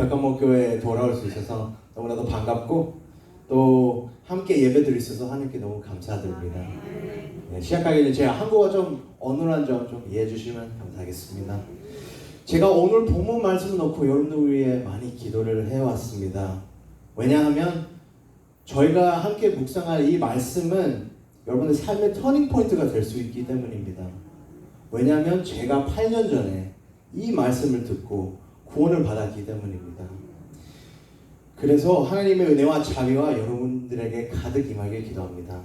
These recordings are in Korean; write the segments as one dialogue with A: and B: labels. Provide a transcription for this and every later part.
A: 백관목교회에 돌아올 수 있어서 너무나도 반갑고 또 함께 예배드릴 수 있어서 하나님께 너무 감사드립니다. 네, 시작하기 전에 제가 한국어 좀 어눌한 점 좀 이해해 주시면 감사하겠습니다. 제가 오늘 본문 말씀을 놓고 여러분들 위해 많이 기도를 해왔습니다. 왜냐하면 저희가 함께 묵상할 이 말씀은 여러분의 삶의 터닝포인트가 될 수 있기 때문입니다. 왜냐하면 제가 8년 전에 이 말씀을 듣고 구원을 받았기 때문입니다. 그래서 하나님의 은혜와 자비와 여러분들에게 가득 임하길 기도합니다.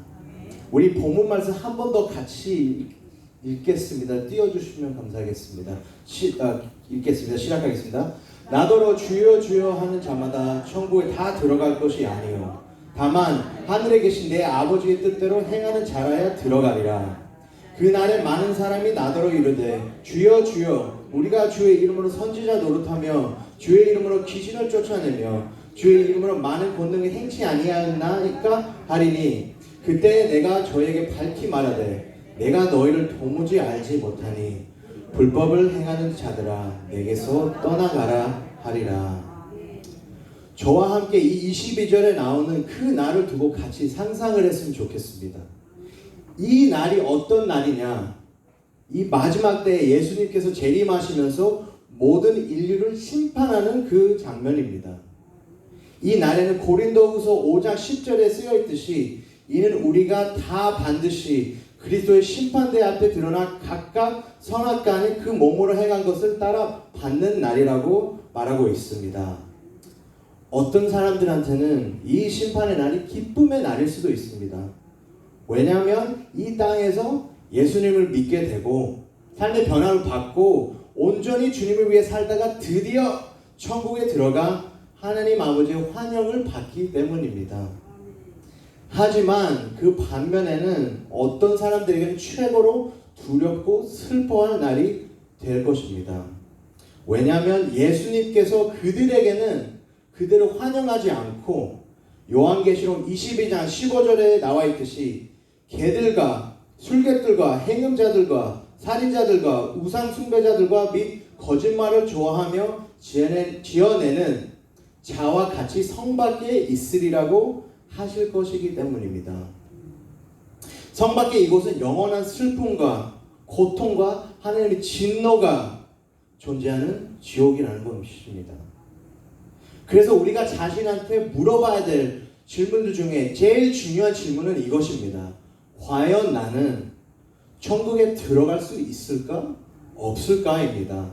A: 우리 본문 말씀 한 번 더 같이 읽겠습니다. 띄워주시면 감사하겠습니다. 읽겠습니다. 시작하겠습니다. 나더러 주여 주여 하는 자마다 천국에 다 들어갈 것이 아니요 다만 하늘에 계신 내 아버지의 뜻대로 행하는 자라야 들어가리라. 그날에 많은 사람이 나더러 이르되 주여 주여 우리가 주의 이름으로 선지자 노릇하며 주의 이름으로 귀신을 쫓아내며 주의 이름으로 많은 권능을 행치 아니하나이까 하리니 그때 내가 저에게 밝히 말하되 내가 너희를 도무지 알지 못하니 불법을 행하는 자들아 내게서 떠나가라 하리라. 저와 함께 이 22절에 나오는 그 날을 두고 같이 상상을 했으면 좋겠습니다. 이 날이 어떤 날이냐? 이 마지막 때에 예수님께서 재림하시면서 모든 인류를 심판하는 그 장면입니다. 이 날에는 고린도후서 5장 10절에 쓰여있듯이 이는 우리가 다 반드시 그리스도의 심판대 앞에 드러나 각각 선악간에 그 몸으로 행한 것을 따라 받는 날이라고 말하고 있습니다. 어떤 사람들한테는 이 심판의 날이 기쁨의 날일 수도 있습니다. 왜냐하면 이 땅에서 예수님을 믿게 되고 삶의 변화를 받고 온전히 주님을 위해 살다가 드디어 천국에 들어가 하나님 아버지의 환영을 받기 때문입니다. 하지만 그 반면에는 어떤 사람들에게는 최고로 두렵고 슬퍼할 날이 될 것입니다. 왜냐하면 예수님께서 그들에게는 그대로 환영하지 않고 요한계시록 22장 15절에 나와 있듯이 개들과 술객들과 행음자들과 살인자들과 우상숭배자들과 및 거짓말을 좋아하며 지어내는 자와 같이 성 밖에 있으리라고 하실 것이기 때문입니다. 성 밖에 이곳은 영원한 슬픔과 고통과 하나님의 진노가 존재하는 지옥이라는 것입니다. 그래서 우리가 자신한테 물어봐야 될 질문들 중에 제일 중요한 질문은 이것입니다. 과연 나는 천국에 들어갈 수 있을까? 없을까입니다.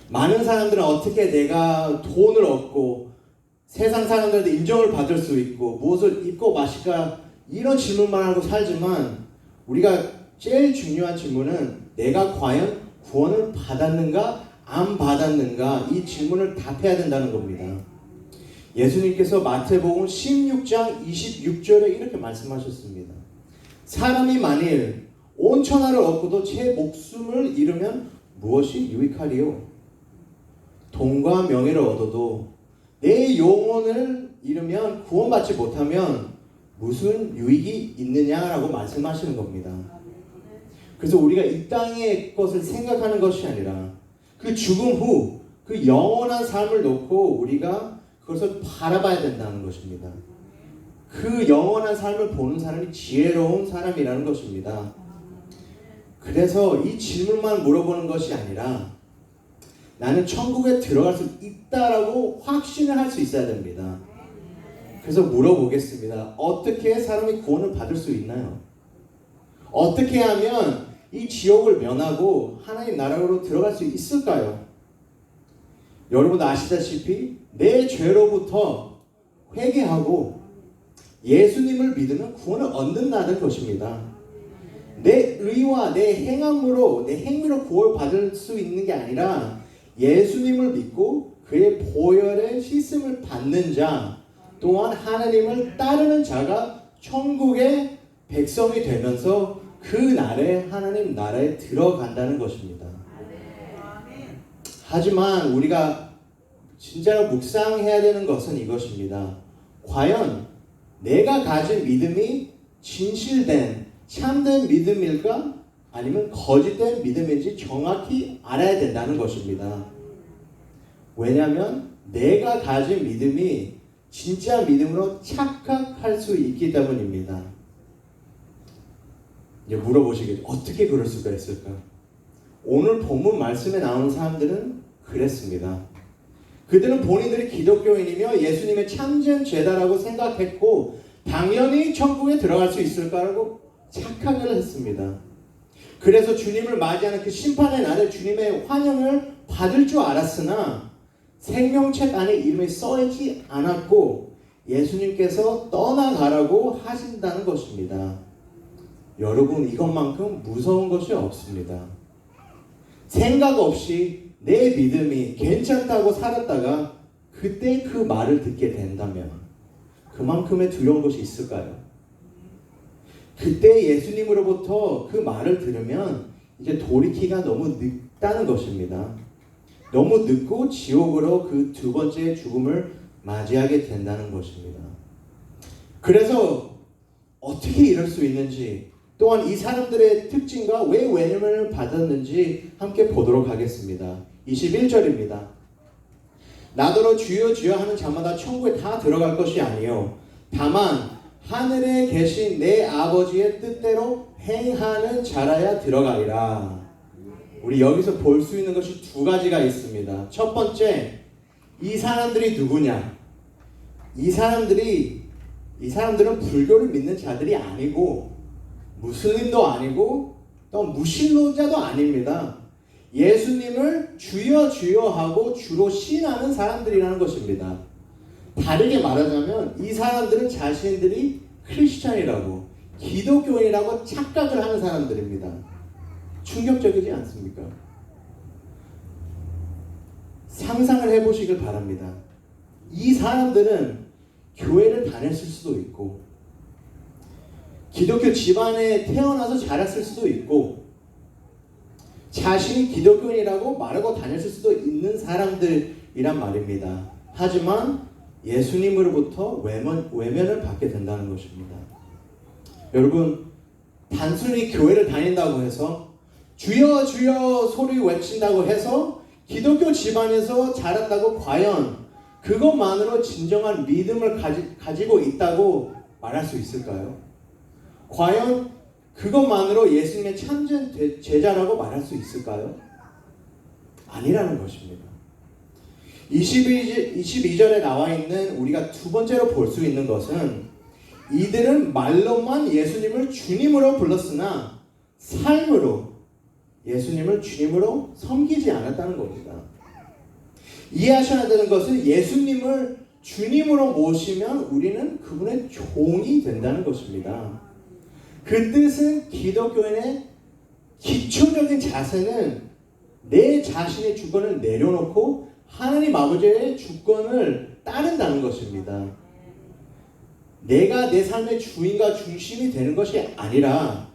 A: 많은 사람들은 어떻게 내가 돈을 얻고 세상 사람들한테 인정을 받을 수 있고 무엇을 입고 마실까 이런 질문만 하고 살지만 우리가 제일 중요한 질문은 내가 과연 구원을 받았는가 안 받았는가 이 질문을 답해야 된다는 겁니다. 예수님께서 마태복음 16장 26절에 이렇게 말씀하셨습니다. 사람이 만일 온 천하를 얻고도 제 목숨을 잃으면 무엇이 유익하리요? 돈과 명예를 얻어도 내 영혼을 잃으면 구원받지 못하면 무슨 유익이 있느냐라고 말씀하시는 겁니다. 그래서 우리가 이 땅의 것을 생각하는 것이 아니라 그 죽음 후 그 영원한 삶을 놓고 우리가 그것을 바라봐야 된다는 것입니다. 그 영원한 삶을 보는 사람이 지혜로운 사람이라는 것입니다. 그래서 이 질문만 물어보는 것이 아니라 나는 천국에 들어갈 수 있다라고 확신을 할 수 있어야 됩니다. 그래서 물어보겠습니다. 어떻게 사람이 구원을 받을 수 있나요? 어떻게 하면 이 지옥을 면하고 하나님 나라로 들어갈 수 있을까요? 여러분 아시다시피 내 죄로부터 회개하고 예수님을 믿으면 구원을 얻는다는 것입니다. 내 의와 내 행함으로 내 행위로 구원받을 수 있는 게 아니라 예수님을 믿고 그의 보혈의 씻음을 받는 자 또한 하나님을 따르는 자가 천국의 백성이 되면서 그 날에 하나님 나라에 들어간다는 것입니다. 하지만 우리가 진짜로 묵상해야 되는 것은 이것입니다. 과연 내가 가진 믿음이 진실된 참된 믿음일까? 아니면 거짓된 믿음인지 정확히 알아야 된다는 것입니다. 왜냐하면 내가 가진 믿음이 진짜 믿음으로 착각할 수 있기 때문입니다. 이제 물어보시겠죠. 어떻게 그럴 수가 있을까? 오늘 본문 말씀에 나오는 사람들은 그랬습니다. 그들은 본인들이 기독교인이며 예수님의 참된 죄다라고 생각했고 당연히 천국에 들어갈 수 있을까라고 착각을 했습니다. 그래서 주님을 맞이하는 그 심판의 날에 주님의 환영을 받을 줄 알았으나 생명책 안에 이름이 써있지 않았고 예수님께서 떠나가라고 하신다는 것입니다. 여러분, 이것만큼 무서운 것이 없습니다. 생각 없이 내 믿음이 괜찮다고 살았다가 그때 그 말을 듣게 된다면 그만큼의 두려운 것이 있을까요? 그때 예수님으로부터 그 말을 들으면 이제 돌이키기가 너무 늦다는 것입니다. 너무 늦고 지옥으로 그 두 번째 죽음을 맞이하게 된다는 것입니다. 그래서 어떻게 이럴 수 있는지, 또한 이 사람들의 특징과 왜 외면을 받았는지 함께 보도록 하겠습니다. 21절입니다. 나더러 주여 주여 하는 자마다 천국에 다 들어갈 것이 아니요 다만 하늘에 계신 내 아버지의 뜻대로 행하는 자라야 들어가리라. 우리 여기서 볼 수 있는 것이 두 가지가 있습니다. 첫 번째, 이 사람들이 누구냐? 이 사람들은 불교를 믿는 자들이 아니고 무슬림도 아니고 또 무신론자도 아닙니다. 예수님을 주여 주여 하고 주로 신하는 사람들이라는 것입니다. 다르게 말하자면 이 사람들은 자신들이 크리스찬이라고 기독교인이라고 착각을 하는 사람들입니다. 충격적이지 않습니까? 상상을 해보시길 바랍니다. 이 사람들은 교회를 다녔을 수도 있고 기독교 집안에 태어나서 자랐을 수도 있고 자신이 기독교인이라고 말하고 다녔을 수도 있는 사람들이란 말입니다. 하지만 예수님으로부터 외면을 받게 된다는 것입니다. 여러분, 단순히 교회를 다닌다고 해서 주여 주여 소리 외친다고 해서 기독교 집안에서 자랐다고 과연 그것만으로 진정한 믿음을 가지고 있다고 말할 수 있을까요? 과연 그것만으로 예수님의 참된 제자라고 말할 수 있을까요? 아니라는 것입니다. 22절에 나와 있는 우리가 두 번째로 볼 수 있는 것은 이들은 말로만 예수님을 주님으로 불렀으나 삶으로 예수님을 주님으로 섬기지 않았다는 겁니다. 이해하셔야 되는 것은 예수님을 주님으로 모시면 우리는 그분의 종이 된다는 것입니다. 그 뜻은 기독교인의 기초적인 자세는 내 자신의 주권을 내려놓고 하나님 아버지의 주권을 따른다는 것입니다. 내가 내 삶의 주인과 중심이 되는 것이 아니라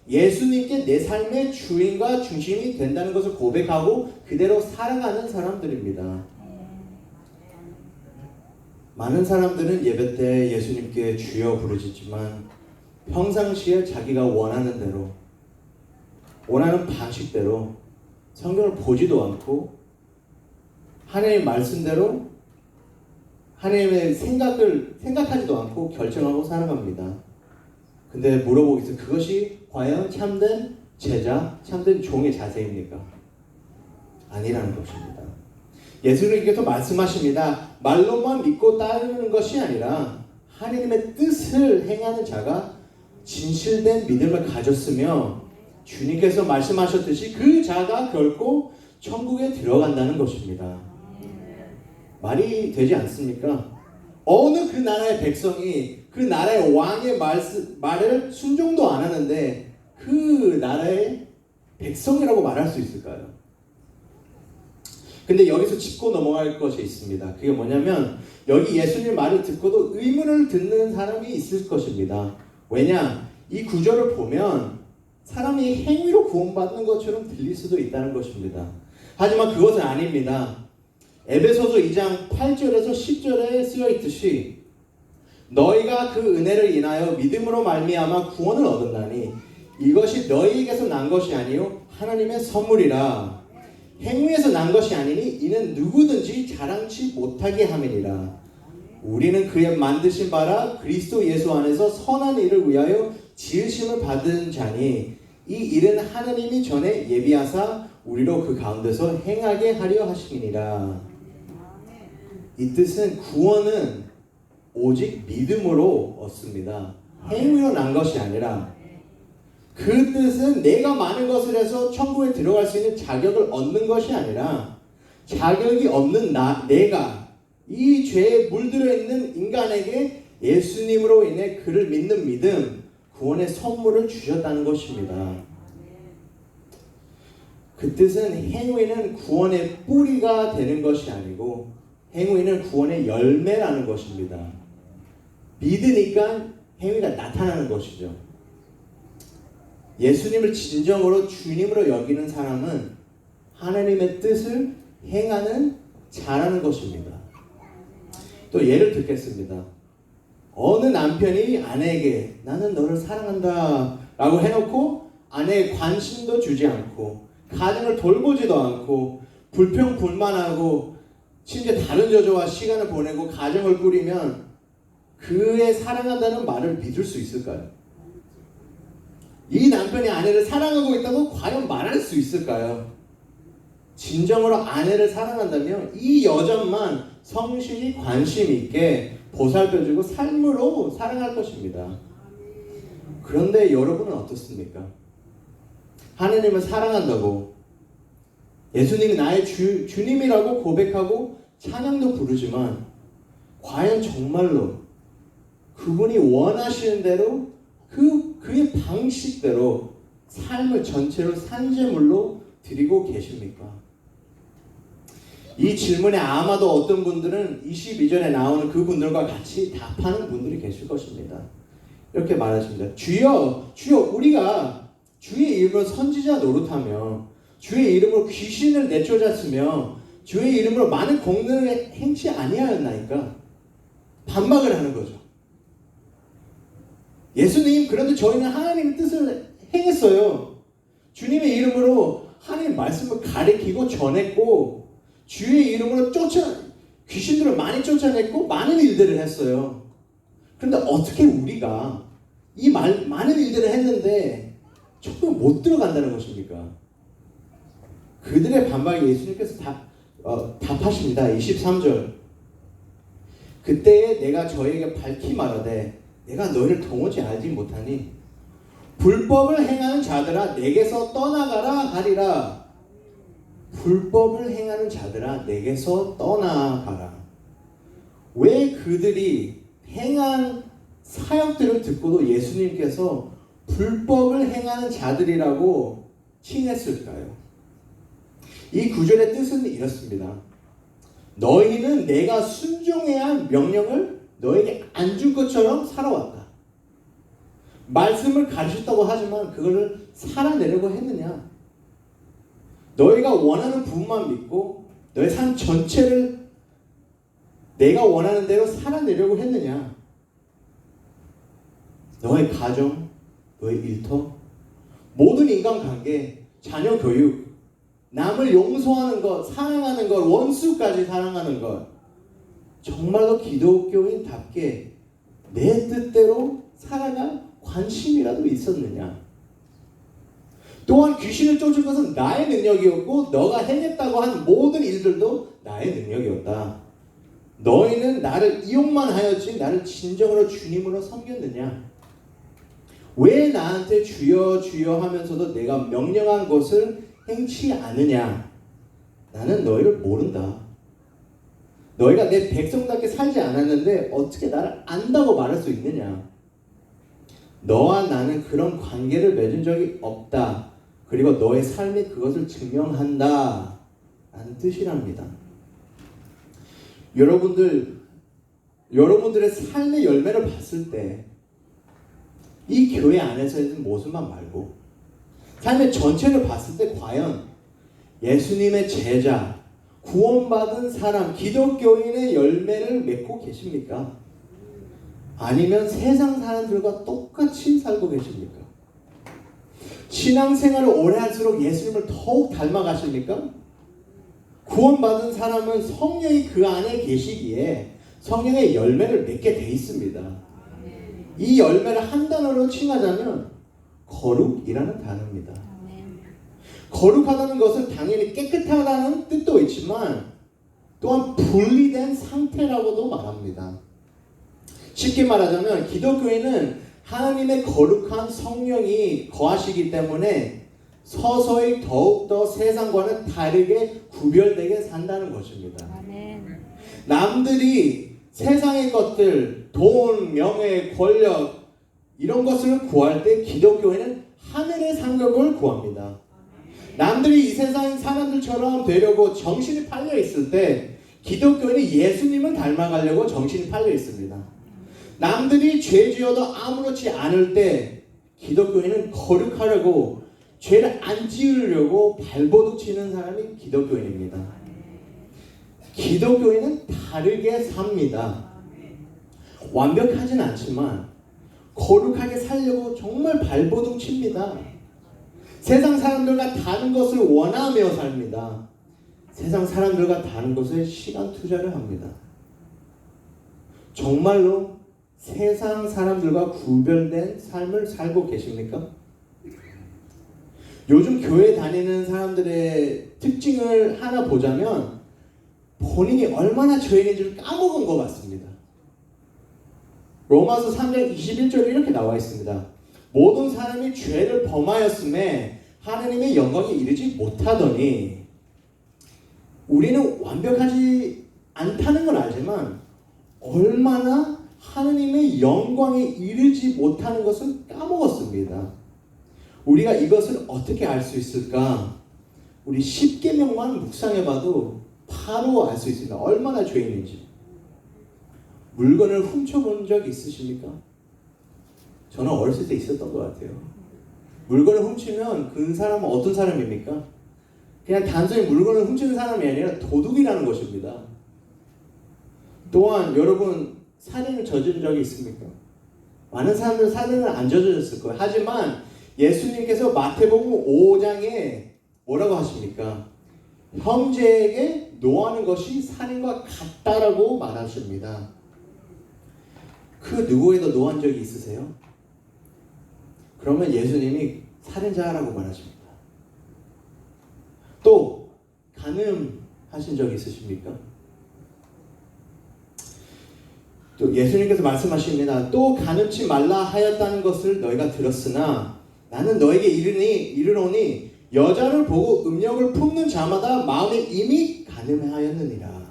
A: 예수님께 내 삶의 주인과 중심이 된다는 것을 고백하고 그대로 살아가는 사람들입니다. 많은 사람들은 예배 때 예수님께 주여 부르짖지만 평상시에 자기가 원하는 대로 원하는 방식대로 성경을 보지도 않고 하나님의 말씀대로 하나님의 생각하지도 않고 결정하고 살아갑니다. 근데 물어보겠습니다. 그것이 과연 참된 제자, 참된 종의 자세입니까? 아니라는 것입니다. 예수님께서 말씀하십니다. 말로만 믿고 따르는 것이 아니라 하나님의 뜻을 행하는 자가 진실된 믿음을 가졌으며 주님께서 말씀하셨듯이 그 자가 결코 천국에 들어간다는 것입니다. 말이 되지 않습니까? 어느 그 나라의 백성이 그 나라의 왕의 말을 순종도 안 하는데 그 나라의 백성이라고 말할 수 있을까요? 근데 여기서 짚고 넘어갈 것이 있습니다. 그게 뭐냐면 여기 예수님 말을 듣고도 의문을 듣는 사람이 있을 것입니다. 왜냐? 이 구절을 보면 사람이 행위로 구원받는 것처럼 들릴 수도 있다는 것입니다. 하지만 그것은 아닙니다. 에베소서 2장 8절에서 10절에 쓰여 있듯이 너희가 그 은혜를 인하여 믿음으로 말미암아 구원을 얻었나니 이것이 너희에게서 난 것이 아니요 하나님의 선물이라. 행위에서 난 것이 아니니 이는 누구든지 자랑치 못하게 함이니라. 우리는 그의 만드신 바라 그리스도 예수 안에서 선한 일을 위하여 지으심을 받은 자니 이 일은 하나님이 전에 예비하사 우리로 그 가운데서 행하게 하려 하심이니라. 이 뜻은 구원은 오직 믿음으로 얻습니다. 행위로 난 것이 아니라, 그 뜻은 내가 많은 것을 해서 천국에 들어갈 수 있는 자격을 얻는 것이 아니라, 자격이 없는 내가 이 죄에 물들어 있는 인간에게 예수님으로 인해 그를 믿는 믿음, 구원의 선물을 주셨다는 것입니다. 그 뜻은 행위는 구원의 뿌리가 되는 것이 아니고 행위는 구원의 열매라는 것입니다. 믿으니까 행위가 나타나는 것이죠. 예수님을 진정으로 주님으로 여기는 사람은 하나님의 뜻을 행하는 자라는 것입니다. 또 예를 듣겠습니다. 어느 남편이 아내에게 나는 너를 사랑한다 라고 해놓고 아내에 관심도 주지 않고 가정을 돌보지도 않고 불평불만하고 심지어 다른 여자와 시간을 보내고 가정을 꾸리면 그의 사랑한다는 말을 믿을 수 있을까요? 이 남편이 아내를 사랑하고 있다고 과연 말할 수 있을까요? 진정으로 아내를 사랑한다면 이 여자만 성실히 관심 있게 보살펴주고 삶으로 사랑할 것입니다. 그런데 여러분은 어떻습니까? 하나님을 사랑한다고 예수님이 나의 주님이라고 고백하고 찬양도 부르지만 과연 정말로 그분이 원하시는 대로 그의 방식대로 삶을 전체로 산제물로 드리고 계십니까? 이 질문에 아마도 어떤 분들은 22절에 나오는 그분들과 같이 답하는 분들이 계실 것입니다. 이렇게 말하십니다. 주여, 주여, 우리가 주의 이름으로 선지자 노릇하며 주의 이름으로 귀신을 내쫓았으며 주의 이름으로 많은 공능을 행치 아니하였나이까? 반박을 하는 거죠. 예수님, 그런데 저희는 하나님의 뜻을 행했어요. 주님의 이름으로 하나님의 말씀을 가리키고 전했고 주의 이름으로 귀신들을 많이 쫓아냈고 많은 일들을 했어요. 그런데 어떻게 우리가 많은 일들을 했는데 조금 못 들어간다는 것입니까? 그들의 반박에 예수님께서 답하십니다. 23절. 그때에 내가 저에게 밝히 말하되 내가 너희를 도무지 알지 못하니 불법을 행하는 자들아 내게서 떠나가라 하리라. 불법을 행하는 자들아 내게서 떠나가라. 왜 그들이 행한 사역들을 듣고도 예수님께서 불법을 행하는 자들이라고 칭했을까요? 이 구절의 뜻은 이렇습니다. 너희는 내가 순종해야 할 명령을 너에게 안 준 것처럼 살아왔다. 말씀을 가르쳤다고 하지만 그거를 살아내려고 했느냐? 너희가 원하는 부분만 믿고 너의 삶 전체를 내가 원하는 대로 살아내려고 했느냐? 너의 가정, 너의 일터, 모든 인간관계, 자녀 교육, 남을 용서하는 것, 사랑하는 것, 원수까지 사랑하는 것, 정말로 기독교인답게 내 뜻대로 살아갈 관심이라도 있었느냐? 또한 귀신을 쫓을 것은 나의 능력이었고 너가 해냈다고 한 모든 일들도 나의 능력이었다. 너희는 나를 이용만 하였지 나를 진정으로 주님으로 섬겼느냐? 왜 나한테 주여 주여 하면서도 내가 명령한 것을 행치 않으냐? 나는 너희를 모른다. 너희가 내 백성답게 살지 않았는데 어떻게 나를 안다고 말할 수 있느냐? 너와 나는 그런 관계를 맺은 적이 없다. 그리고 너의 삶이 그것을 증명한다. 라는 뜻이랍니다. 여러분들의 삶의 열매를 봤을 때 이 교회 안에서 있는 모습만 말고 삶의 전체를 봤을 때 과연 예수님의 제자, 구원받은 사람, 기독교인의 열매를 맺고 계십니까? 아니면 세상 사람들과 똑같이 살고 계십니까? 신앙생활을 오래 할수록 예수님을 더욱 닮아가십니까? 구원받은 사람은 성령이 그 안에 계시기에 성령의 열매를 맺게 돼 있습니다. 이 열매를 한 단어로 칭하자면 거룩이라는 단어입니다. 거룩하다는 것은 당연히 깨끗하다는 뜻도 있지만 또한 분리된 상태라고도 말합니다. 쉽게 말하자면 기독교인은 하나님의 거룩한 성령이 거하시기 때문에 서서히 더욱더 세상과는 다르게 구별되게 산다는 것입니다. 남들이 세상의 것들, 돈, 명예, 권력 이런 것을 구할 때 기독교인은 하늘의 상급을 구합니다. 남들이 이 세상 사람들처럼 되려고 정신이 팔려 있을 때 기독교인은 예수님을 닮아가려고 정신이 팔려 있습니다. 남들이 죄 지어도 아무렇지 않을 때 기독교인은 거룩하려고 죄를 안 지으려고 발버둥 치는 사람이 기독교인입니다. 기독교인은 다르게 삽니다. 완벽하진 않지만 거룩하게 살려고 정말 발버둥 칩니다. 세상 사람들과 다른 것을 원하며 삽니다. 세상 사람들과 다른 것에 시간 투자를 합니다. 정말로 세상 사람들과 구별된 삶을 살고 계십니까? 요즘 교회 다니는 사람들의 특징을 하나 보자면 본인이 얼마나 죄인인지를 까먹은 것 같습니다. 로마서 3장 21절에 이렇게 나와 있습니다. 모든 사람이 죄를 범하였음에 하나님의 영광에 이르지 못하더니, 우리는 완벽하지 않다는 걸 알지만 얼마나 하나님의 영광에 이르지 못하는 것을 까먹었습니다. 우리가 이것을 어떻게 알 수 있을까? 우리 10계명만 묵상해봐도 바로 알 수 있습니다. 얼마나 죄인인지. 물건을 훔쳐본 적 있으십니까? 저는 어렸을 때 있었던 것 같아요. 물건을 훔치면 그 사람은 어떤 사람입니까? 그냥 단순히 물건을 훔치는 사람이 아니라 도둑이라는 것입니다. 또한 여러분 살인을 저지른 적이 있습니까? 많은 사람들은 살인을 안 저질렀을 거예요. 하지만 예수님께서 마태복음 5장에 뭐라고 하십니까? 형제에게 노하는 것이 살인과 같다라고 말하십니다. 그 누구에도 노한 적이 있으세요? 그러면 예수님이 살인자라고 말하십니다. 또 간음하신 적 있으십니까? 또 예수님께서 말씀하십니다. 또 간음치 말라 하였다는 것을 너희가 들었으나 나는 너에게 이르노니 여자를 보고 음욕을 품는 자마다 마음에 이미 간음하였느니라.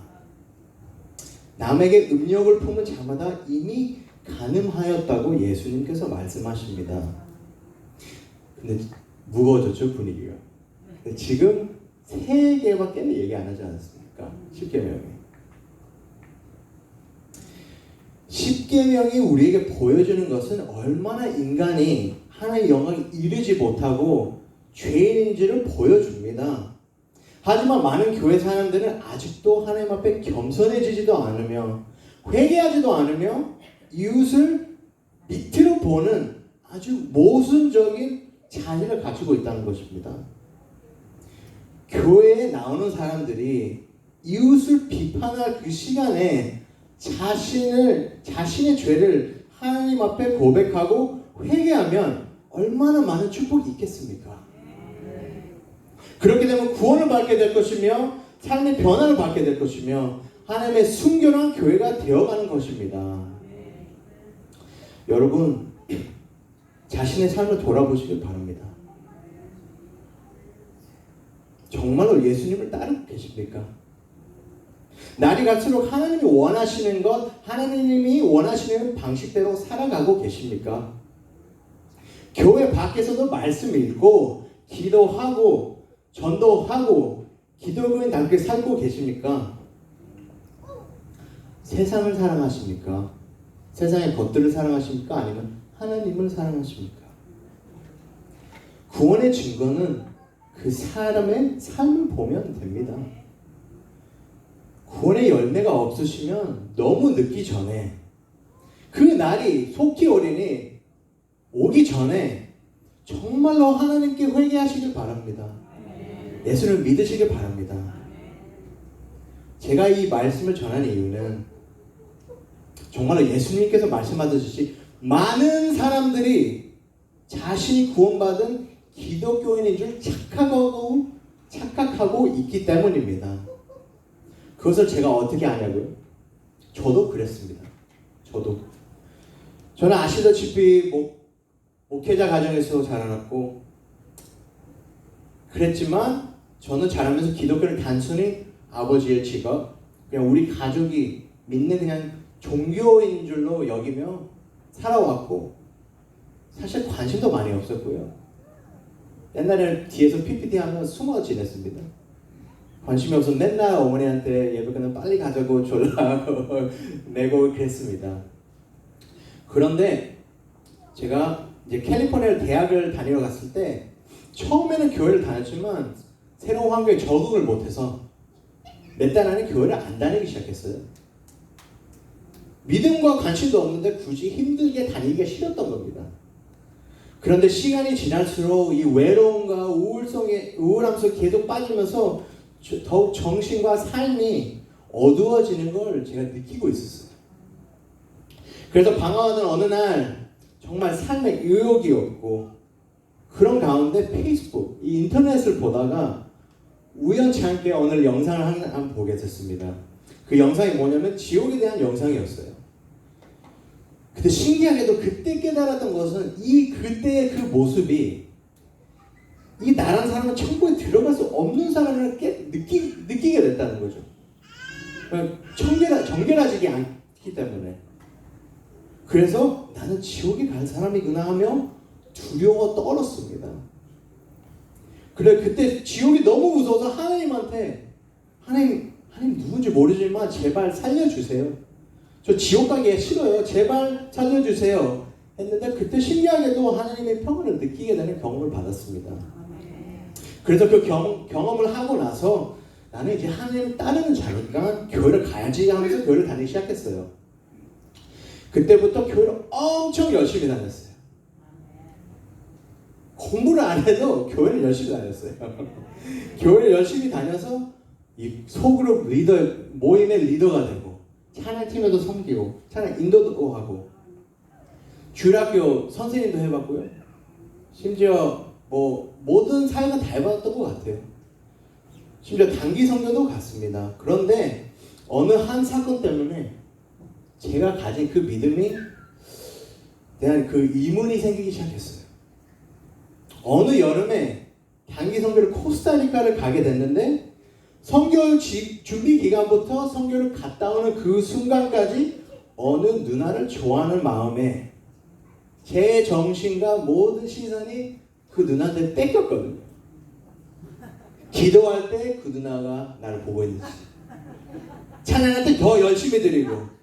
A: 남에게 음욕을 품은 자마다 이미 간음하였다고 예수님께서 말씀하십니다. 근데 무거워졌죠, 분위기가. 근데 지금 3개밖에 얘기 안 하지 않았습니까? 10계명이. 10계명이 우리에게 보여주는 것은 얼마나 인간이 하나님의 영광에 이르지 못하고 죄인인지를 보여줍니다. 하지만 많은 교회 사람들은 아직도 하나님 앞에 겸손해지지도 않으며 회개하지도 않으며 이웃을 밑으로 보는 아주 모순적인 자세를 가지고 있다는 것입니다. 교회에 나오는 사람들이 이웃을 비판할 그 시간에 자신의 죄를 하나님 앞에 고백하고 회개하면 얼마나 많은 축복이 있겠습니까? 그렇게 되면 구원을 받게 될 것이며 삶의 변화를 받게 될 것이며 하나님의 순결한 교회가 되어가는 것입니다. 여러분, 자신의 삶을 돌아보시길 바랍니다. 정말로 예수님을 따르고 계십니까? 날이 갈수록 하나님이 원하시는 것, 하나님이 원하시는 방식대로 살아가고 계십니까? 교회 밖에서도 말씀 읽고 기도하고 전도하고 기독교인답게 살고 계십니까? 세상을 사랑하십니까? 세상의 것들을 사랑하십니까? 아니면 하나님을 사랑하십니까? 구원의 증거는 그 사람의 삶을 보면 됩니다. 구원의 열매가 없으시면 너무 늦기 전에, 그 날이 속히 오기 전에 정말로 하나님께 회개하시길 바랍니다. 예수를 믿으시길 바랍니다. 제가 이 말씀을 전하는 이유는 정말로 예수님께서 말씀하듯이 많은 사람들이 자신이 구원받은 기독교인인 줄 착각하고 있기 때문입니다. 그것을 제가 어떻게 아냐고요? 저도 그랬습니다. 저는 아시다시피 목회자 가정에서 자라났고 그랬지만 저는 자라면서 기독교를 단순히 아버지의 직업, 그냥 우리 가족이 믿는 그냥 종교인 줄로 여기며 살아왔고 사실 관심도 많이 없었고요. 옛날에는 뒤에서 PPT 하면 숨어 지냈습니다. 관심이 없어서 맨날 어머니한테 예배 끝나면 빨리 가자고 졸라고 내고 그랬습니다. 그런데 제가 이제 캘리포니아 대학을 다니러 갔을 때 처음에는 교회를 다녔지만 새로운 환경에 적응을 못해서 몇 달 안에 교회를 안 다니기 시작했어요. 믿음과 관심도 없는데 굳이 힘들게 다니기가 싫었던 겁니다. 그런데 시간이 지날수록 이 외로움과 우울함 속에 계속 빠지면서 더욱 정신과 삶이 어두워지는 걸 제가 느끼고 있었어요. 그래서 방황하는 어느 날 정말 삶에 의욕이 없고 그런 가운데 페이스북, 이 인터넷을 보다가 우연치 않게 오늘 영상을 한번 보게 됐습니다. 그 영상이 뭐냐면 지옥에 대한 영상이었어요. 근데 신기하게도 그때 깨달았던 것은 그때의 그 모습이 이 나란 사람은 천국에 들어갈 수 없는 사람을 느끼게 됐다는 거죠. 정결하지 않기 때문에. 그래서 나는 지옥에 갈 사람이구나 하며 두려워 떨었습니다. 그래 그때 지옥이 너무 무서워서 하나님한테 하나님 누군지 모르지만 제발 살려주세요. 저 지옥 가기 싫어요. 제발 살려주세요. 했는데 그때 신기하게도 하나님의 평안을 느끼게 되는 경험을 받았습니다. 그래서 그 경험을 하고 나서 나는 이제 하나님을 따르는 자니까 교회를 가야지 하면서 교회를 다니기 시작했어요. 그때부터 교회를 엄청 열심히 다녔어요. 공부를 안 해도 교회를 열심히 다녔어요. 교회를 열심히 다녀서 이 소그룹 모임의 리더가 되고 찬양팀에도 섬기고 찬양 인도도 하고 주일학교 선생님도 해봤고요. 심지어 모든 사역은 다 해봤던 것 같아요. 심지어 단기 선교도 갔습니다. 그런데 어느 한 사건 때문에 제가 가진 그 믿음이 대한 그 의문이 생기기 시작했어요. 어느 여름에 단기 선교를 코스타리카를 가게 됐는데 선교 준비 기간부터 선교를 갔다 오는 그 순간까지 어느 누나를 좋아하는 마음에 제 정신과 모든 시선이 그 누나한테 뺏겼거든요. 기도할 때 그 누나가 나를 보고 있는지 찬양할 때 더 열심히 드리고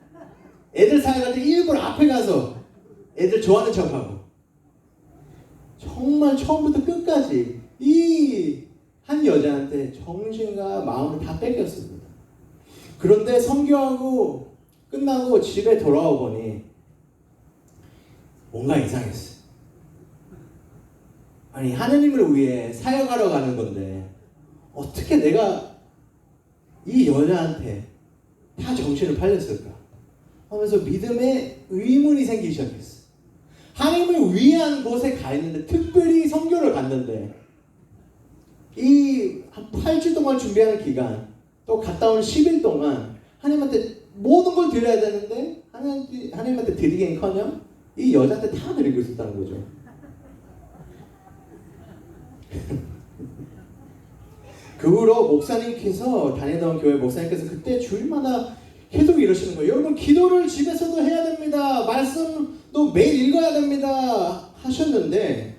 A: 애들 사역할 때 일부러 앞에 가서 애들 좋아하는 척하고 정말 처음부터 끝까지 이 한 여자한테 정신과 마음을 다 뺏겼습니다. 그런데 선교하고 끝나고 집에 돌아와 보니 뭔가 이상했어요. 아니 하나님을 위해 사역하러 가는 건데 어떻게 내가 이 여자한테 다 정신을 팔렸을까 하면서 믿음에 의문이 생기기 시작했어요. 하나님을 위한 곳에 가 있는데 특별히 선교를 갔는데 이 한 8주 동안 준비하는 기간 또 갔다 온 10일 동안 하나님한테 모든 걸 드려야 되는데 하나님한테 드리긴커녕 이 여자한테 다 드리고 있었다는 거죠. 그 후로 목사님께서 다니던 교회 목사님께서 그때 주일마다 계속 이러시는 거예요. 여러분 기도를 집에서도 해야 됩니다. 말씀도 매일 읽어야 됩니다. 하셨는데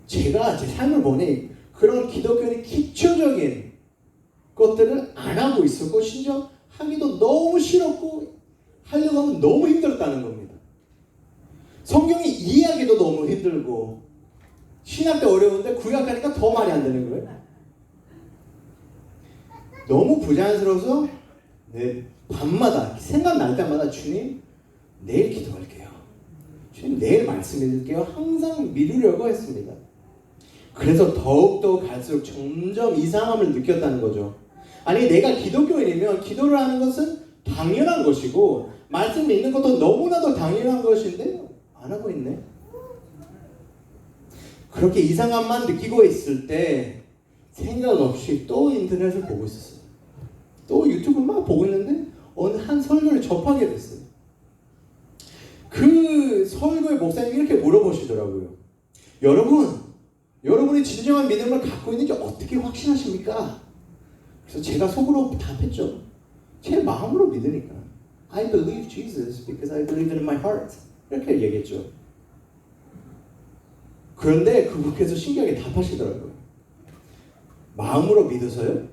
A: 제가 제 삶을 보니 그런 기독교의 기초적인 것들을 안 하고 있었고 심지어 하기도 너무 싫었고 하려고 하면 너무 힘들었다는 겁니다. 성경이 이해하기도 너무 힘들고 신학 때 어려운데 구약하니까 더 말이 안 되는 거예요. 너무 부자연스러워서 밤마다 생각날 때마다 주님 내일 기도할게요. 주님 내일 말씀 읽을게요. 항상 미루려고 했습니다. 그래서 더욱더 갈수록 점점 이상함을 느꼈다는 거죠. 아니 내가 기독교인이면 기도를 하는 것은 당연한 것이고 말씀 읽는 것도 너무나도 당연한 것인데 안 하고 있네. 그렇게 이상함만 느끼고 있을 때 생각 없이 또 인터넷을 보고 있었어요. 또 유튜브 막 보고 있는데 어느 한 설교를 접하게 됐어요. 그 설교의 목사님이 이렇게 물어보시더라고요. 여러분이 진정한 믿음을 갖고 있는지 어떻게 확신하십니까? 그래서 제가 속으로 답했죠. 제 마음으로 믿으니까. I believe Jesus because I believe it in my heart. 이렇게 얘기했죠. 그런데 그분께서 신기하게 답하시더라고요. 마음으로 믿어서요?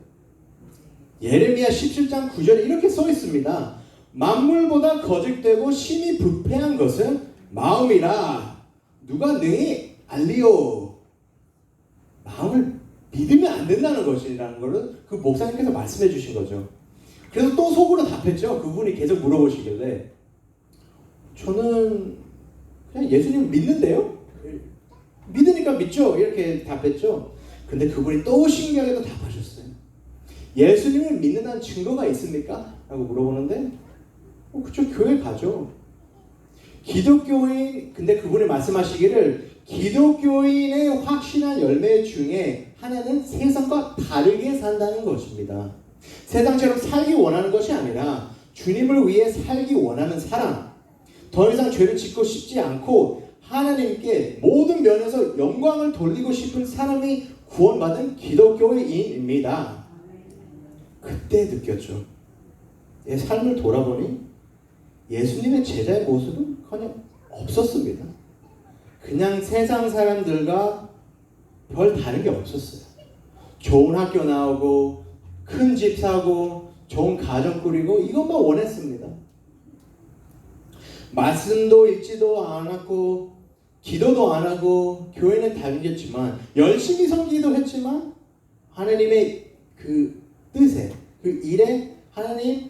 A: 예레미야 17장 9절에 이렇게 써 있습니다. 만물보다 거짓되고 심히 부패한 것은 마음이라 누가 능히 알리오. 마음을 믿으면 안 된다는 것이라는 것을 그 목사님께서 말씀해 주신 거죠. 그래서 또 속으로 답했죠. 그분이 계속 물어보시길래 저는 그냥 예수님 믿는데요? 믿으니까 믿죠. 이렇게 답했죠. 근데 그분이 또 신기하게도 답하셨어요. 예수님을 믿는다는 증거가 있습니까? 라고 물어보는데 그쪽 교회 가죠. 기독교인, 근데 그분이 말씀하시기를 기독교인의 확실한 열매 중에 하나는 세상과 다르게 산다는 것입니다. 세상처럼 살기 원하는 것이 아니라 주님을 위해 살기 원하는 사람, 더 이상 죄를 짓고 싶지 않고 하나님께 모든 면에서 영광을 돌리고 싶은 사람이 구원받은 기독교인입니다. 그때 느꼈죠. 내 삶을 돌아보니 예수님의 제자의 모습은 그냥 없었습니다. 그냥 세상 사람들과 별 다른 게 없었어요. 좋은 학교 나오고 큰 집 사고 좋은 가정 꾸리고 이것만 원했습니다. 말씀도 읽지도 않았고 기도도 안 하고 교회는 다니겠지만 열심히 섬기기도 했지만 하나님의 그 뜻에 그 일에 하나님의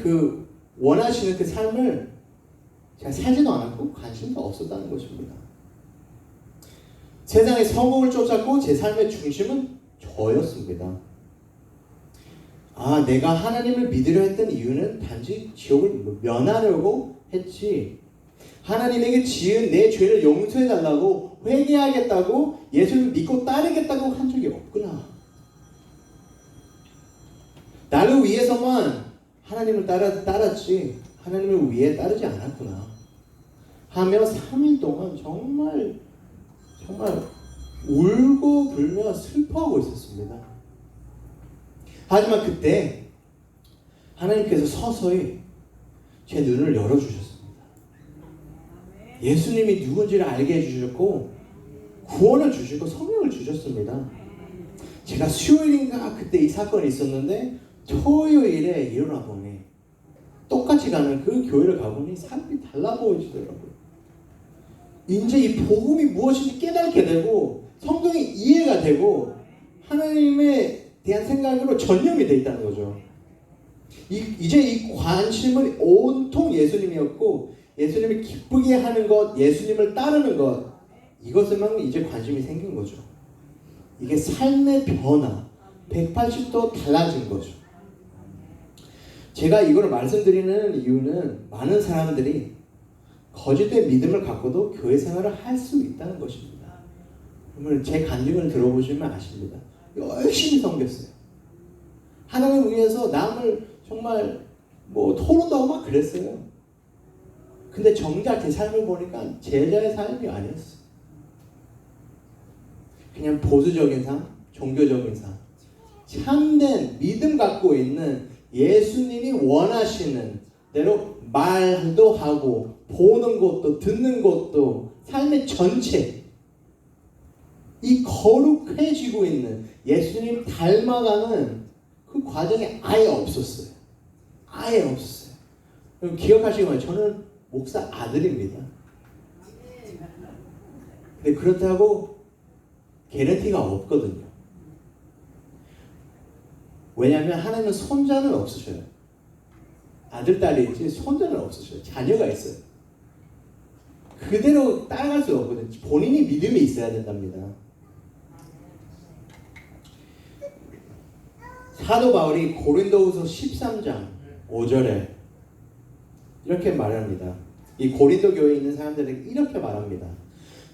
A: 그 원하시는 그 삶을 제가 살지도 않았고 관심도 없었다는 것입니다. 세상의 성공을 쫓았고 제 삶의 중심은 저였습니다. 내가 하나님을 믿으려 했던 이유는 단지 지옥을 면하려고 했지 하나님에게 지은 내 죄를 용서해달라고 회개하겠다고 예수를 믿고 따르겠다고 한 적이 없구나. 나를 위해서만 하나님을 따랐지 하나님을 위해 따르지 않았구나 하며 3일 동안 정말 울고 불며 슬퍼하고 있었습니다. 하지만 그때 하나님께서 서서히 제 눈을 열어주셨습니다. 예수님이 누군지를 알게 해주셨고 구원을 주시고 성령을 주셨습니다. 제가 수요일인가 그때 이 사건이 있었는데 토요일에 일어나 보니 똑같이 가는 그 교회를 가보니 사람이 달라 보이시더라고요. 이제 이 복음이 무엇인지 깨닫게 되고 성경이 이해가 되고 하나님에 대한 생각으로 전념이 돼 있다는 거죠. 이제 이 관심은 온통 예수님이었고 예수님을 기쁘게 하는 것, 예수님을 따르는 것 이것에만 이제 관심이 생긴 거죠. 이게 삶의 변화 180도 달라진 거죠. 제가 이걸 말씀드리는 이유는 많은 사람들이 거짓된 믿음을 갖고도 교회 생활을 할 수 있다는 것입니다. 그러면 제 간증을 들어보시면 아십니다. 열심히 섬겼어요. 하나님을 위해서 남을 정말 토론도 하고 막 그랬어요. 근데 정작 제 삶을 보니까 제자의 삶이 아니었어요. 그냥 보수적인 삶, 종교적인 삶, 참된 믿음 갖고 있는 예수님이 원하시는 대로 말도 하고 보는 것도 듣는 것도 삶의 전체 이 거룩해지고 있는 예수님 닮아가는 그 과정이 아예 없었어요. 아예 없었어요. 그럼 기억하시면 저는 목사 아들입니다. 근데 그렇다고 개런티가 없거든요. 왜냐하면 하나님은 손자는 없으셔요. 아들, 딸이 있지 손자는 없으셔요. 자녀가 있어요. 그대로 따라갈 수 없거든요. 본인이 믿음이 있어야 된답니다. 사도 바울이 고린도후서 13장 5절에 이렇게 말합니다. 이 고린도 교회에 있는 사람들에게 이렇게 말합니다.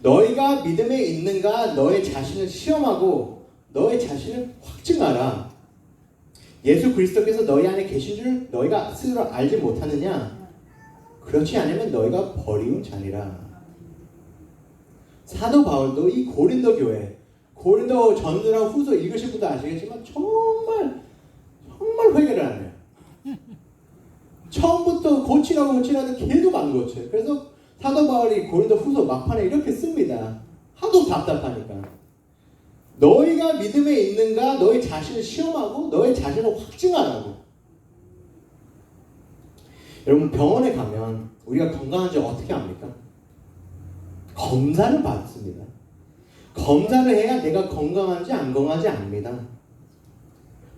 A: 너희가 믿음에 있는가 너의 자신을 시험하고 너의 자신을 확증하라. 예수 그리스도께서 너희 안에 계신 줄 너희가 스스로 알지 못하느냐? 그렇지 않으면 너희가 버리운 자니라. 사도 바울도 이 고린도 교회, 고린도 전서랑 후서 읽으신 분도 아시겠지만 정말 회개를 안 해요. 처음부터 고치라도 계속 안 고쳐요. 그래서 사도 바울이 고린도 후서 막판에 이렇게 씁니다. 하도 답답하니까. 너희가 믿음에 있는가 너희 자신을 시험하고 너희 자신을 확증하라고. 여러분 병원에 가면 우리가 건강한지 어떻게 압니까? 검사를 받습니다. 검사를 해야 내가 건강한지 안 건강한지 압니다.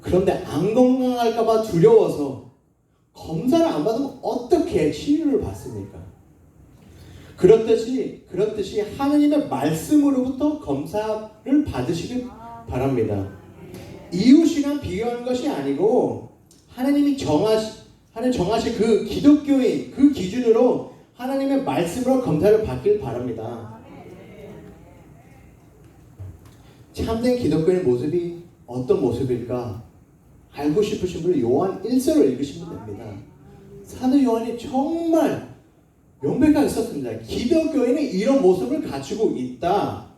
A: 그런데 안 건강할까봐 두려워서 검사를 안 받으면 어떻게 치료를 받습니까? 그렇듯이 하느님의 말씀으로부터 검사를 받으시길 바랍니다. 이웃이랑 비교하는 것이 아니고 하나님이 정하신 그 기독교인 그 기준으로 하나님의 말씀으로 검사를 받길 바랍니다. 참된 기독교인의 모습이 어떤 모습일까? 알고 싶으신 분은 요한 1서를 읽으시면 됩니다. 사도 요한이 정말 명백하게 썼습니다. 기독교인은 이런 모습을 갖추고 있다.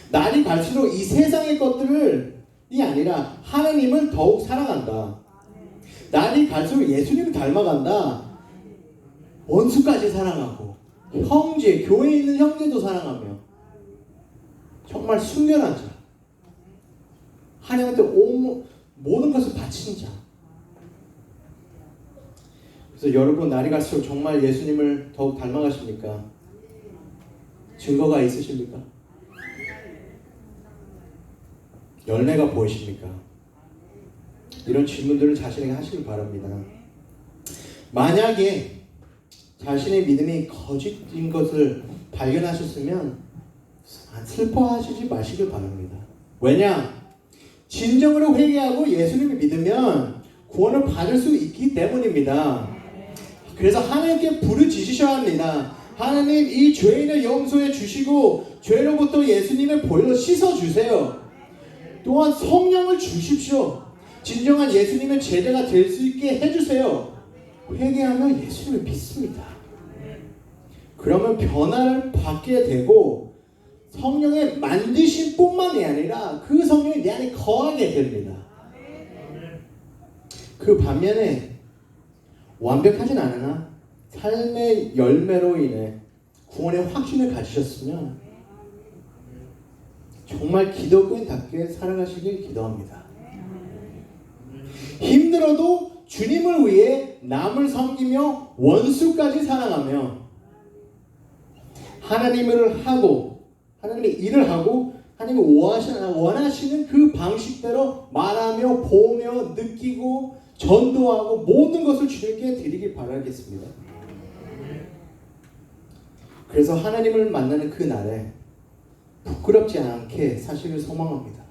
A: 날이 갈수록 이 세상의 것들이 아니라 하나님을 더욱 사랑한다. 날이 갈수록 예수님을 닮아간다. 원수까지 사랑하고 형제, 교회에 있는 형제도 사랑하며 정말 순결한 자, 하나님한테 모든 것을 바친 자. 그래서 여러분 날이 갈수록 정말 예수님을 더욱 닮아가십니까? 증거가 있으십니까? 열매가 보이십니까? 이런 질문들을 자신에게 하시길 바랍니다. 만약에 자신의 믿음이 거짓인 것을 발견하셨으면 슬퍼하시지 마시길 바랍니다. 왜냐? 진정으로 회개하고 예수님을 믿으면 구원을 받을 수 있기 때문입니다. 그래서 하나님께 부르짖으셔야 합니다. 하나님, 이 죄인을 용서해 주시고 죄로부터 예수님의 보혈로 씻어주세요. 또한 성령을 주십시오. 진정한 예수님의 제자가 될 수 있게 해주세요. 회개하며 예수님을 믿습니다. 그러면 변화를 받게 되고 성령의 만드심 뿐만이 아니라 그 성령이 내 안에 거하게 됩니다. 그 반면에 완벽하진 않으나 삶의 열매로 인해 구원의 확신을 가지셨으면 정말 기독교인답게 살아가시길 기도합니다. 힘들어도 주님을 위해 남을 섬기며 원수까지 사랑하며 하나님의 일을 하고 하나님이 원하시는 그 방식대로 말하며 보며 느끼고 전도하고 모든 것을 주님께 드리길 바라겠습니다. 그래서 하나님을 만나는 그 날에 부끄럽지 않게 사시길 소망합니다.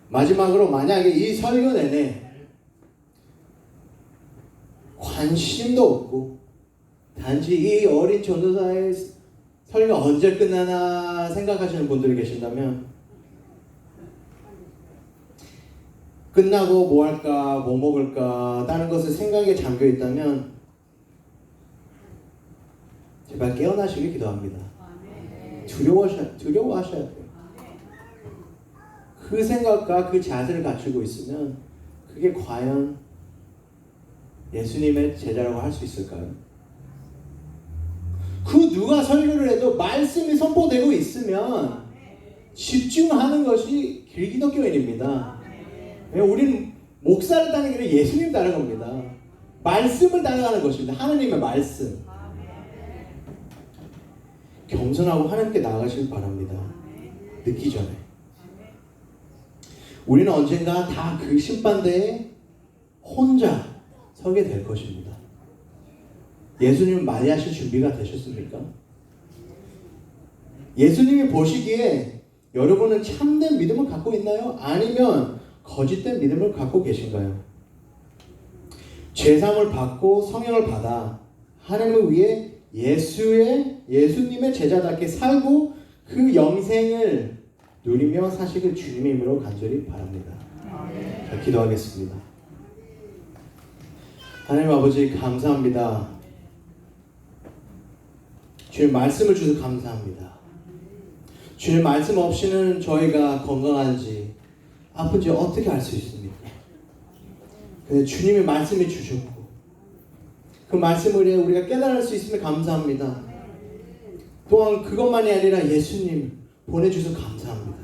A: 마지막으로 만약에 이 설교 내내 관심도 없고 단지 이 어린 전도사의 설교가 언제 끝나나 생각하시는 분들이 계신다면 끝나고 뭐 할까, 뭐 먹을까, 다른 것을 생각에 잠겨 있다면 제발 깨어나시길 기도합니다. 두려워하셔야 돼요. 그 생각과 그 자세를 갖추고 있으면 그게 과연 예수님의 제자라고 할 수 있을까요? 그 누가 설교를 해도 말씀이 선포되고 있으면 집중하는 것이 기독교인입니다. 우리는 목사를 따르는 게 아니라 예수님 따르는 겁니다. 말씀을 따라가는 것입니다. 하나님의 말씀. 겸손하고 하나님께 나아가시길 바랍니다. 늦기 전에. 우리는 언젠가 다 그 심판대에 혼자 서게 될 것입니다. 예수님은 맞이하실 준비가 되셨습니까? 예수님이 보시기에 여러분은 참된 믿음을 갖고 있나요? 아니면 거짓된 믿음을 갖고 계신가요? 죄사함을 받고 성령을 받아 하나님을 위해 예수님의 제자답게 살고 그 영생을 누리며 사시길 주님의 이름으로 간절히 바랍니다. 자, 기도하겠습니다. 하나님 아버지 감사합니다. 주님 말씀을 주셔서 감사합니다. 주님 말씀 없이는 저희가 건강한지 아픈지 어떻게 알 수 있습니까? 근데 주님의 말씀이 주셨고 그 말씀을 우리가 깨달을 수 있으면 감사합니다. 또한 그것만이 아니라 예수님 보내주셔서 감사합니다.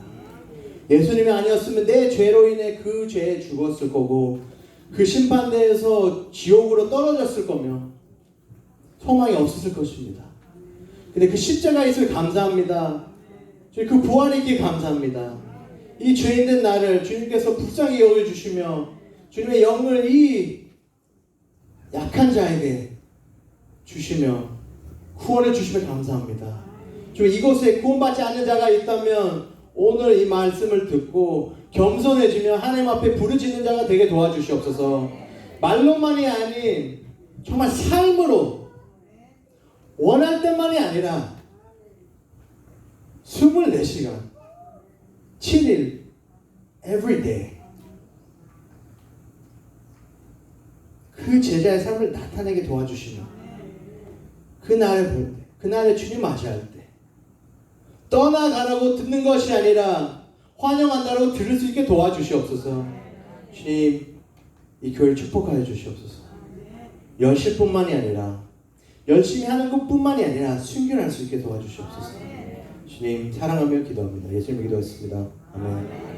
A: 예수님이 아니었으면 내 죄로 인해 그 죄에 죽었을 거고 그 심판대에서 지옥으로 떨어졌을 거며 소망이 없었을 것입니다. 근데 그 십자가에 있을 감사합니다. 그 부활이 있기에 감사합니다. 이 죄인된 나를 주님께서 불쌍히 여겨주시며 주님의 영을 이 약한 자에게 주시며 구원을 주시며 감사합니다. 주님 이곳에 구원받지 않는 자가 있다면 오늘 이 말씀을 듣고 겸손해지며 하나님 앞에 부르짖는 자가 되게 도와주시옵소서. 말로만이 아닌 정말 삶으로 원할 때만이 아니라 24시간 7일 every day 그 제자의 삶을 나타내게 도와주시며 그날을 볼 때, 그날을 주님 맞이할 때 떠나가라고 듣는 것이 아니라 환영한다고 들을 수 있게 도와주시옵소서. 주님 이 교회를 축복하여 주시옵소서. 열심뿐만이 아니라 열심히 하는 것뿐만이 아니라 순결할 수 있게 도와주시옵소서. 주님 사랑하며 기도합니다. 예수님의 기도했습니다. 아멘.